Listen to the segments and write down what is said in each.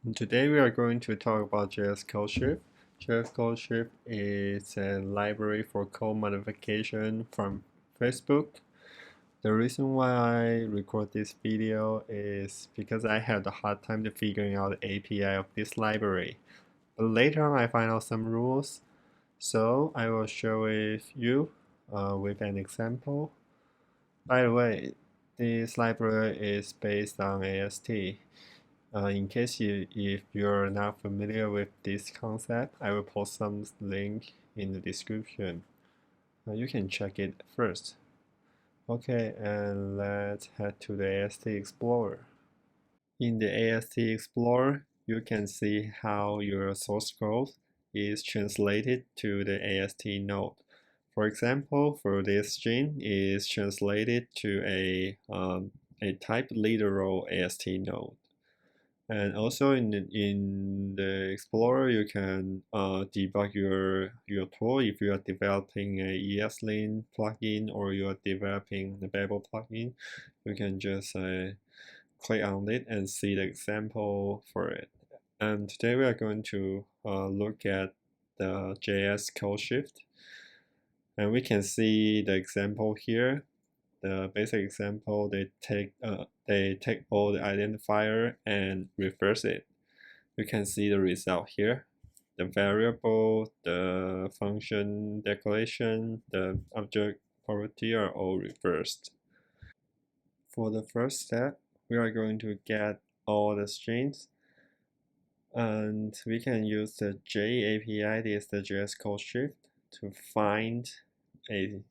And today we are going to talk about jscodeshift. Jscodeshift is a library for code modification from Facebook. The reason why I record this video is because I had a hard time to figuring out the API of this library. But later on I find out some rules, so I will show it you with an example. By the way, this library is based on AST. In case if you're not familiar with this concept, I will post some link in the description. You can check it first. Okay, and let's head to the AST Explorer. In the AST Explorer, you can see how your source code is translated to the AST node. For example, for this string is translated to a type literal AST node. And also in the Explorer, you can debug your tool if you are developing a ESLint plugin or you are developing the Babel plugin. You can just click on it and see the example for it. And today we are going to look at the jscodeshift, and we can see the example here. The basic example, they take all the identifier and reverse it. You can see the result here. The variable, the function declaration, the object property are all reversed. For the first step, we are going to get all the strings, and we can use the J API, this is the jscodeshift, to find a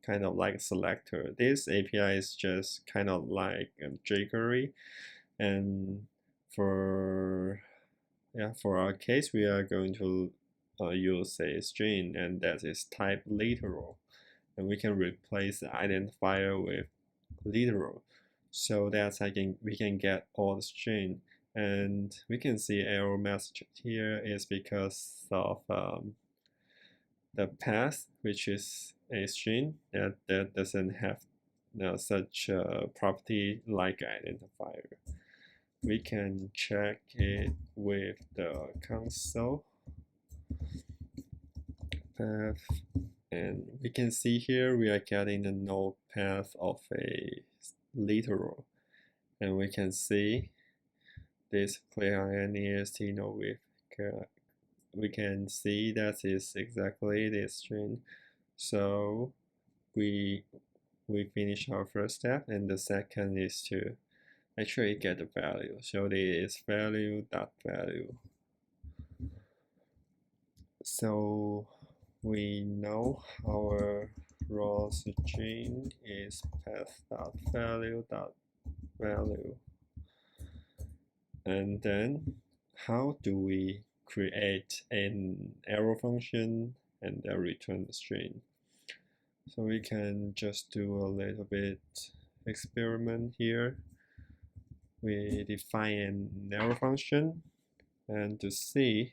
kind of like selector. This API is just kind of like a jQuery, and for our case, we are going to use a string, and that is type literal, and we can replace the identifier with literal, so that we can get all the string. And we can see error message here is because of the path, which is a string that doesn't have such a property like identifier. We can check it with the console path, and we can see here we are getting the node path of a literal, and we can see this click on any AST node with we can see that is exactly this string. So we finish our first step, and the second is to actually get the value. So this is value dot value. So we know our raw string is path dot value dot value. And then how do we create an arrow function and then return the string? So we can just do a little bit experiment here. We define an arrow function, and to see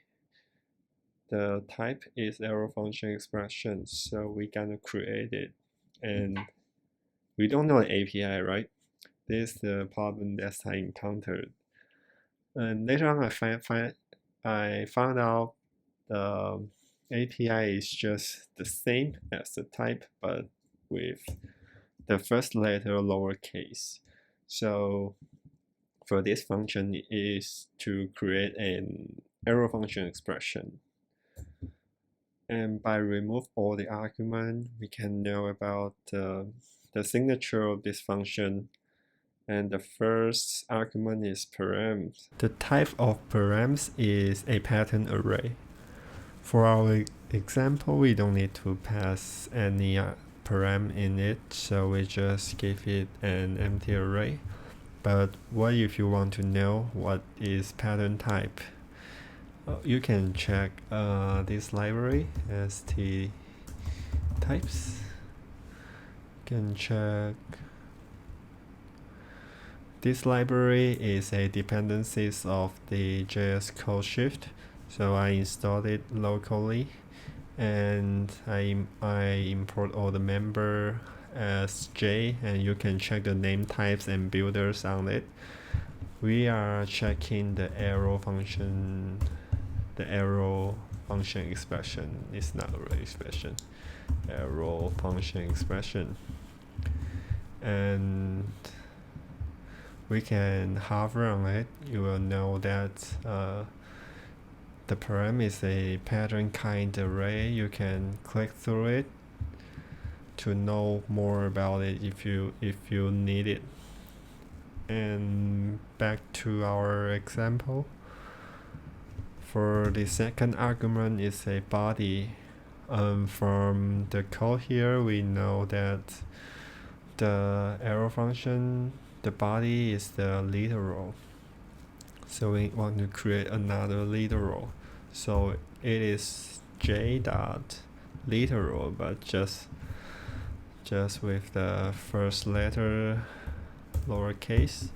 the type is arrow function expression, so we're gonna create it. And we don't know the API, right? This is the problem that I encountered. And later on, I found out the API is just the same as the type, but with the first letter lowercase. So for this function is to create an arrow function expression. And by remove all the argument, we can know about the signature of this function. And the first argument is params. The type of params is a pattern array. For our example, we don't need to pass any param in it, so we just give it an empty array. But what if you want to know what is pattern type? You can check this library, AST types. You can check. This library is a dependencies of the jscodeshift, so I installed it locally, and I import all the member as J, and you can check the name types and builders on it. we are checking the arrow function. The arrow function expression is not really expression. Arrow function expression, and we can hover on it. You will know that the param is a pattern kind array. You can click through it to know more about it if you need it. And back to our example. For the second argument is a body. From the code here, we know that the arrow function, the body is the literal. So we want to create another literal. So it is j dot literal, but just with the first letter lowercase,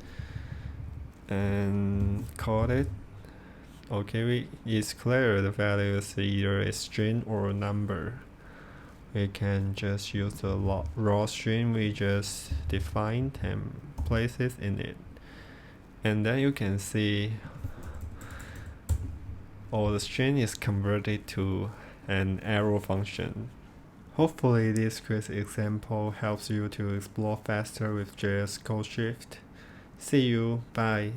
and call it. Okay, it's clear the value is either a string or a number. We can just use the raw string we just defined and place it in it. And then you can see all the string is converted to an arrow function. Hopefully this quick example helps you to explore faster with JS CodeShift. See you, bye.